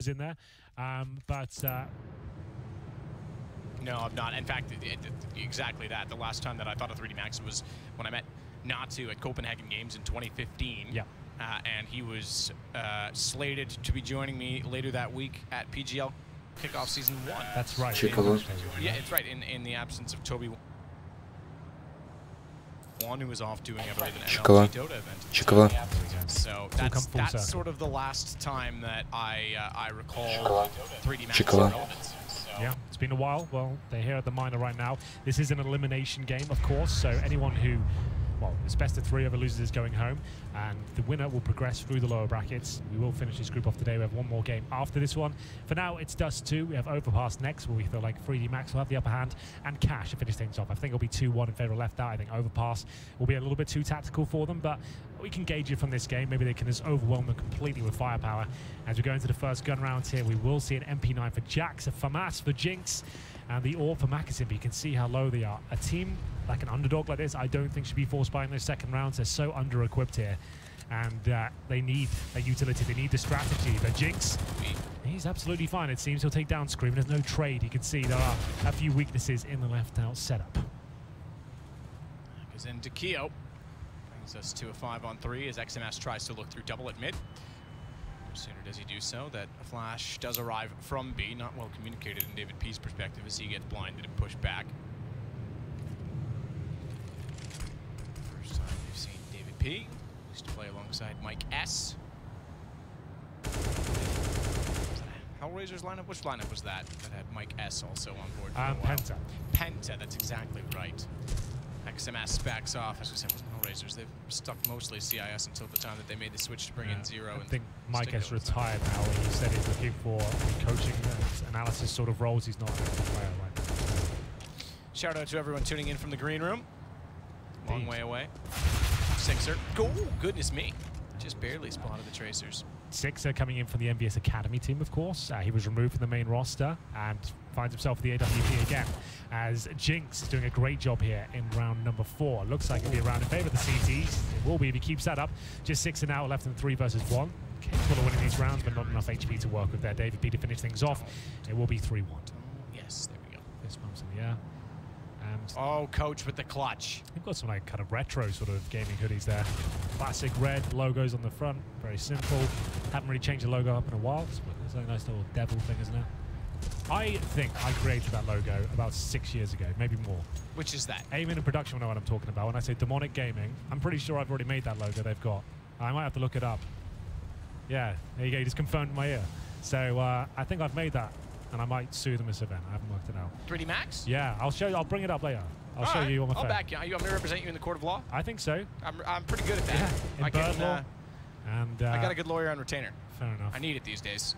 in there, but no, I'm not. In fact, exactly that. The last time that I thought of 3D Max was when I met Natsu at Copenhagen Games in 2015. Yeah. And he was slated to be joining me later that week at PGL Kickoff Season 1. That's right. Yeah, it's right. In the absence of Toby, one who was off doing, I believe, an MLG Dota event. So that's sort of the last time that I recall 3D Max's relevance. Yeah, it's been a while. Well, they're here at the minor right now. This is an elimination game, of course, so anyone who, well, it's best of 3, whoever loses is going home, and the winner will progress through the lower brackets. We will finish this group off today. We have one more game after this one. For now, it's Dust 2. We have Overpass next, where we feel like 3D Max will have the upper hand, and Cash to finish things off. I think it'll be 2-1 in favor of Left Out. I think Overpass will be a little bit too tactical for them, but we can gauge it from this game. Maybe they can just overwhelm them completely with firepower. As we go into the first gun round here, we will see an MP9 for Jax, a FAMAS for Jinx, and the AWP for Makasimbi. You can see how low they are. A team like an underdog like this, I don't think should be forced buying those second rounds. They're so under-equipped here, and they need a utility. They need the strategy. But Jinx, he's absolutely fine. It seems he'll take down Scream. There's no trade. You can see there are a few weaknesses in the left-out setup. Goes into Keo. Brings us to a 5-on-3 as XMS tries to look through double at mid. No sooner does he do so that a flash does arrive from B. Not well communicated in David P's perspective as he gets blinded and pushed back. First time we've seen David P. Used to play alongside Mike S. Hellraiser's lineup? Which lineup was that? That had Mike S also on board for a while. Penta. Penta, that's exactly right. XMS backs off. As we said, with Hellraisers, they've stuck mostly CIS until the time that they made the switch to bring in Zero. I think Mike has retired now. He said he's looking for coaching analysis sort of roles. He's not a player right now. Shout out to everyone tuning in from the green room. Long way away. Sixer. Oh, goodness me. Just barely spotted the Tracers. Sixer coming in from the MBS Academy team, of course. He was removed from the main roster and finds himself in the AWP again, as Jinx is doing a great job here in round number 4. Looks like it'll be a round in favor of the CTs. It will be if he keeps that up. Just 6 now left in 3 versus 1. Capable of winning these rounds, but not enough HP to work with there. David P to finish things off. It will be 3-1. Yes, there we go. Fist bumps in the air. And oh, Coach with the clutch. They've got some like kind of retro sort of gaming hoodies there. Classic red logos on the front. Very simple. Haven't really changed the logo up in a while. It's a nice little devil thing, isn't it? I think I created that logo about 6 years ago, maybe more. Which is that? Aim in production will know what I'm talking about. When I say Demonic Gaming, I'm pretty sure I've already made that logo they've got. I might have to look it up. Yeah, there you go. You just confirmed in my ear. So I think I've made that, and I might sue them this event. I haven't worked it out. 3D Max? Yeah, I'll show you. I'll bring it up later. I'll show you on my phone. I'll back you. You want me to represent you in the court of law? I think so. I'm pretty good at that. Yeah, in bird law. And I got a good lawyer on retainer. Fair enough. I need it these days.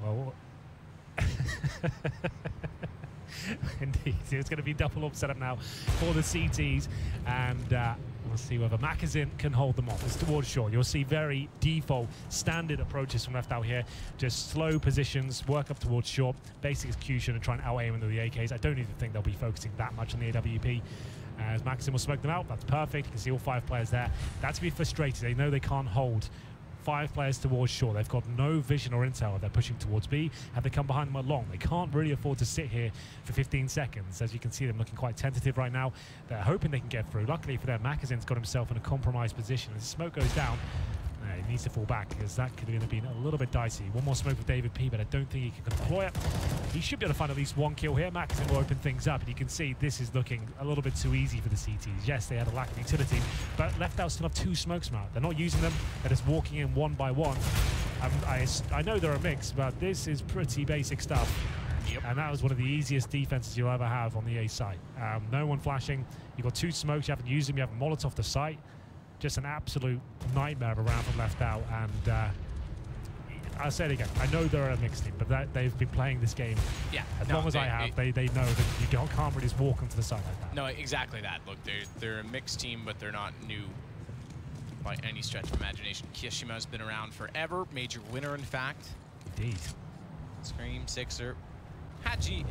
Well, indeed, it's going to be double up setup now for the CTs, and we'll see whether Macazin can hold them off. It's towards short. You'll see very default standard approaches from Left Out here. Just slow positions, work up towards short, basic execution, and try and out-aim into the AKs. I don't even think they'll be focusing that much on the AWP. As Maxim will smoke them out, that's perfect. You can see all 5 players there. That's to be frustrated. They know they can't hold 5 players towards short. They've got no vision or intel. They're pushing towards B. Have they come behind them along? They can't really afford to sit here for 15 seconds. As you can see them looking quite tentative right now. They're hoping they can get through. Luckily for them, Makazin's got himself in a compromised position. As the smoke goes down, he needs to fall back because that could have been a little bit dicey. One more smoke with David P, but I don't think he can deploy it. He should be able to find at least 1 kill here. Makazin will open things up, and you can see this is looking a little bit too easy for the CTs. Yes, they had a lack of utility, but Left Out still have 2 smokes from out. They're not using them. They're just walking in one by one. I know they're a mix, but this is pretty basic stuff. Yep. And that was one of the easiest defenses you'll ever have on the A site. No one flashing. You've got 2 smokes. You haven't used them. You have a Molotov to site. Just an absolute nightmare of a round from Left Out, and I'll say it again. I know they're a mixed team, but they've been playing this game as long as I have. They know that you can't really just walk them to the side like that. No, exactly that. Look, they're a mixed team, but they're not new by any stretch of imagination. Kishima's been around forever. Major winner, in fact. Indeed. Scream, Sixer. Haji,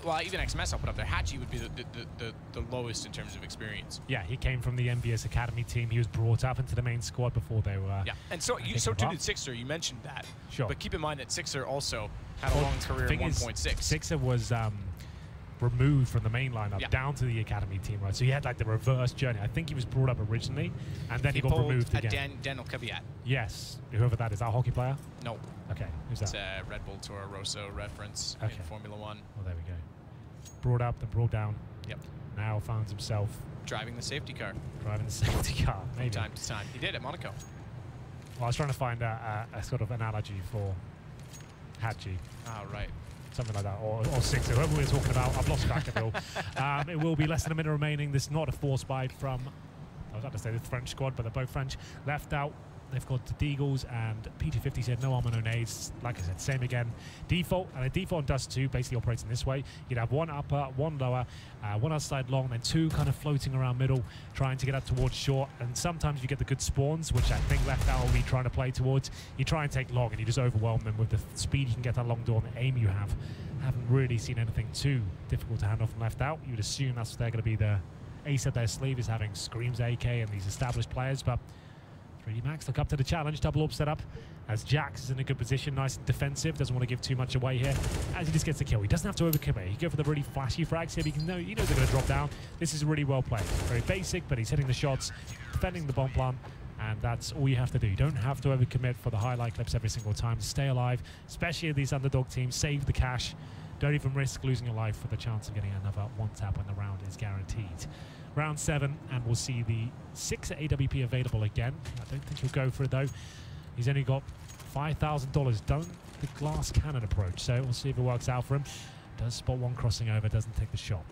well, even XMS I'll put up there. Haji would be the lowest in terms of experience. Yeah, he came from the MBS Academy team. He was brought up into the main squad before they were. Yeah, and so too did Sixer. You mentioned that. Sure. But keep in mind that Sixer also had a long career in 1.6. Sixer was removed from the main lineup down to the academy team, right? So he had like the reverse journey. I think he was brought up originally, and then he got removed again. Daniel Caviat. Yes, whoever that is. That a hockey player? No. Okay, who's that? It's a Red Bull Toro Rosso reference in Formula 1. Well, there we go. Brought up, then brought down. Yep. Now finds himself driving the safety car. Driving the safety car, maybe. From time to time. He did at Monaco. Well, I was trying to find a sort of analogy for Haji. Oh, right. Something like that, or Sixer, whoever we're talking about. I've lost track of it all. It will be less than a minute remaining. This is not a force buy from, I was about to say the French squad, but they're both French. Left out, they've got the Deagles, and PT50 said no armor, no nades. Like I said, same again. Default, and a default on Dust 2 basically operates in this way. You'd have one upper, one lower, one outside long, then two kind of floating around middle, trying to get up towards short. And sometimes you get the good spawns, which I think left out will be trying to play towards. You try and take long, and you just overwhelm them with the speed you can get that long door and the aim you have. Haven't really seen anything too difficult to hand off from left out. You would assume that's what they're going to be the ace up their sleeve, is having Scream's AK and these established players, but 3D Max look up to the challenge. Double orb set up as Jax is in a good position, nice and defensive, doesn't want to give too much away here as he just gets the kill. He doesn't have to overcommit. He can go for the really flashy frags here, but he knows they're going to drop down. This is really well played. Very basic, but he's hitting the shots, defending the bomb plant, and that's all you have to do. You don't have to overcommit for the highlight clips every single time. Stay alive, especially these underdog teams. Save the cash. Don't even risk losing your life for the chance of getting another one tap when the round is guaranteed. Round 7, and we'll see the 6 AWP available again. I don't think he'll go for it though. He's only got $5,000 done the glass cannon approach, so we'll see if it works out for him. Does spot one crossing over, doesn't take the shot.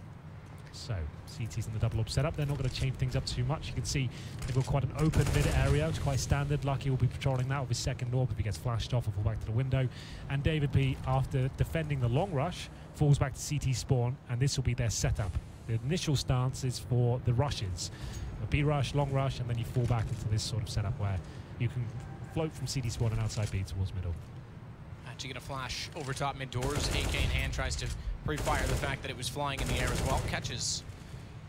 So CT's in the double up setup. They're not going to change things up too much. You can see they've got quite an open mid area, which is quite standard. Lucky will be patrolling that with his second orb if he gets flashed off and fall back to the window. And David P, after defending the long rush, falls back to CT spawn, and this will be their setup. The initial stance is for the rushes. A B rush, long rush, and then you fall back into this sort of setup where you can float from CD spawn and outside B towards middle. Actually gonna flash over top mid doors. AK in hand, tries to pre-fire the fact that it was flying in the air as well. Catches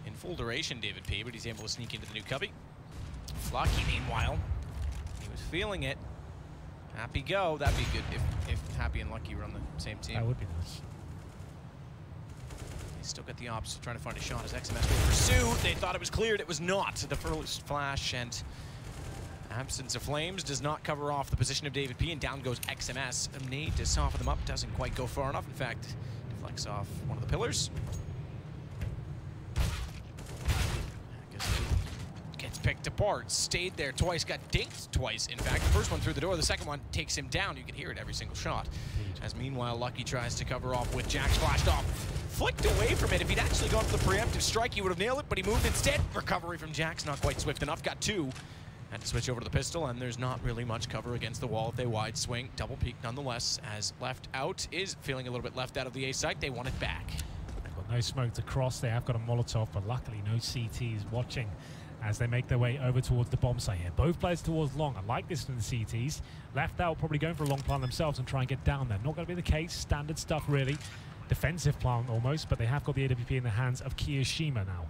in full duration David P, but he's able to sneak into the new cubby. Lucky, meanwhile, he was feeling it. Happy go. That'd be good if Happy and Lucky were on the same team. That would be nice. He's still got the ops, trying to find a shot as XMS will pursue. They thought it was cleared. It was not. The first flash and absence of flames does not cover off the position of David P, and down goes XMS. A nade to soften them up doesn't quite go far enough. In fact, deflects off one of the pillars. Gets picked apart, stayed there twice, got dinked twice. In fact, the first one through the door, the second one takes him down. You can hear it every single shot. As meanwhile, Lucky tries to cover off with Jax flashed off. Flicked away from it. If he'd actually gone for the preemptive strike, he would have nailed it, but he moved instead. Recovery from Jax, not quite swift enough. Got two. Had to switch over to the pistol, and there's not really much cover against the wall. If they wide swing, double peek nonetheless, as left out is feeling a little bit left out of the A site. They want it back. They've got no smoke to cross. They have got a Molotov, but luckily no CTs watching as they make their way over towards the bomb site here. Both players towards long. I like this from the CTs. Left out, probably going for a long plant themselves and try and get down there. Not going to be the case. Standard stuff, really. Defensive plant almost, but they have got the AWP in the hands of Kiyoshima now.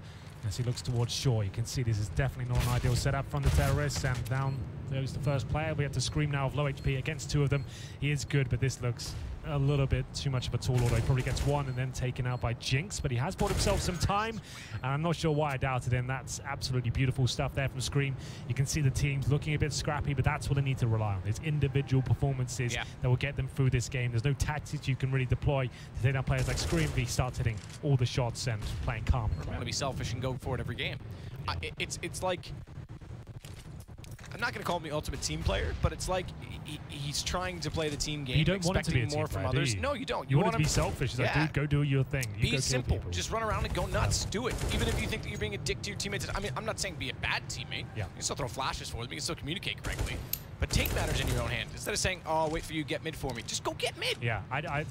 As he looks towards shore, you can see this is definitely not an ideal setup from the terrorists, and down goes the first player. We have to scream now of low HP against two of them. He is good, but this looks a little bit too much of a tall order. He probably gets one and then taken out by Jinx, but he has bought himself some time, and I'm not sure why I doubted him. That's absolutely beautiful stuff there from Scream. You can see the teams looking a bit scrappy, but that's what they need to rely on. It's individual performances that will get them through this game. There's no tactics you can really deploy to take down players like Scream if he starts hitting all the shots and playing calm. I want to be selfish and go for it every game. It's like, I'm not going to call him the ultimate team player, but it's like he's trying to play the team game, you don't want it to be a more team from player, others. No, you don't. You want to be selfish. It's like, dude, go do your thing. You be simple. Just run around and go nuts. Do it. Even if you think that you're being a dick to your teammates. I mean, I'm not saying be a bad teammate. Yeah. You can still throw flashes for them. You can still communicate correctly. But take matters in your own hand. Instead of saying, oh, wait for you to get mid for me, just go get mid. Yeah,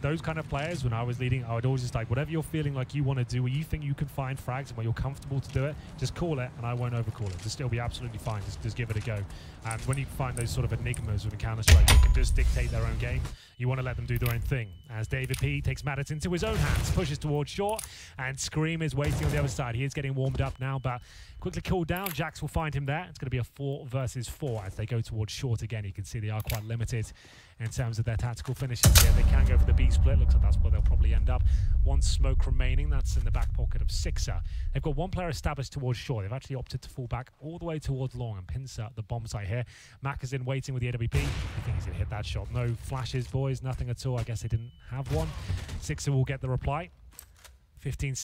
those kind of players, when I was leading, I would always just like, whatever you're feeling like you want to do, where you think you can find frags and where you're comfortable to do it, just call it, and I won't overcall it. Just, it'll be absolutely fine. Just give it a go. And when you find those sort of enigmas with Counter-Strike, they can just dictate their own game. You want to let them do their own thing. As David P takes matters into his own hands, pushes towards short, and Scream is waiting on the other side. He is getting warmed up now, but quickly cooled down. Jax will find him there. It's going to be a 4 versus 4 as they go towards short again. You can see they are quite limited in terms of their tactical finishes here. They can go for the B split. Looks like that's where they'll probably end up. One smoke remaining. That's in the back pocket of Sixer. They've got one player established towards short. They've actually opted to fall back all the way towards long and pincer the bomb site here. Mac is in waiting with the AWP. I think he's going to hit that shot. No flashes, boys. Nothing at all. I guess they didn't have one. Sixer will get the reply. 15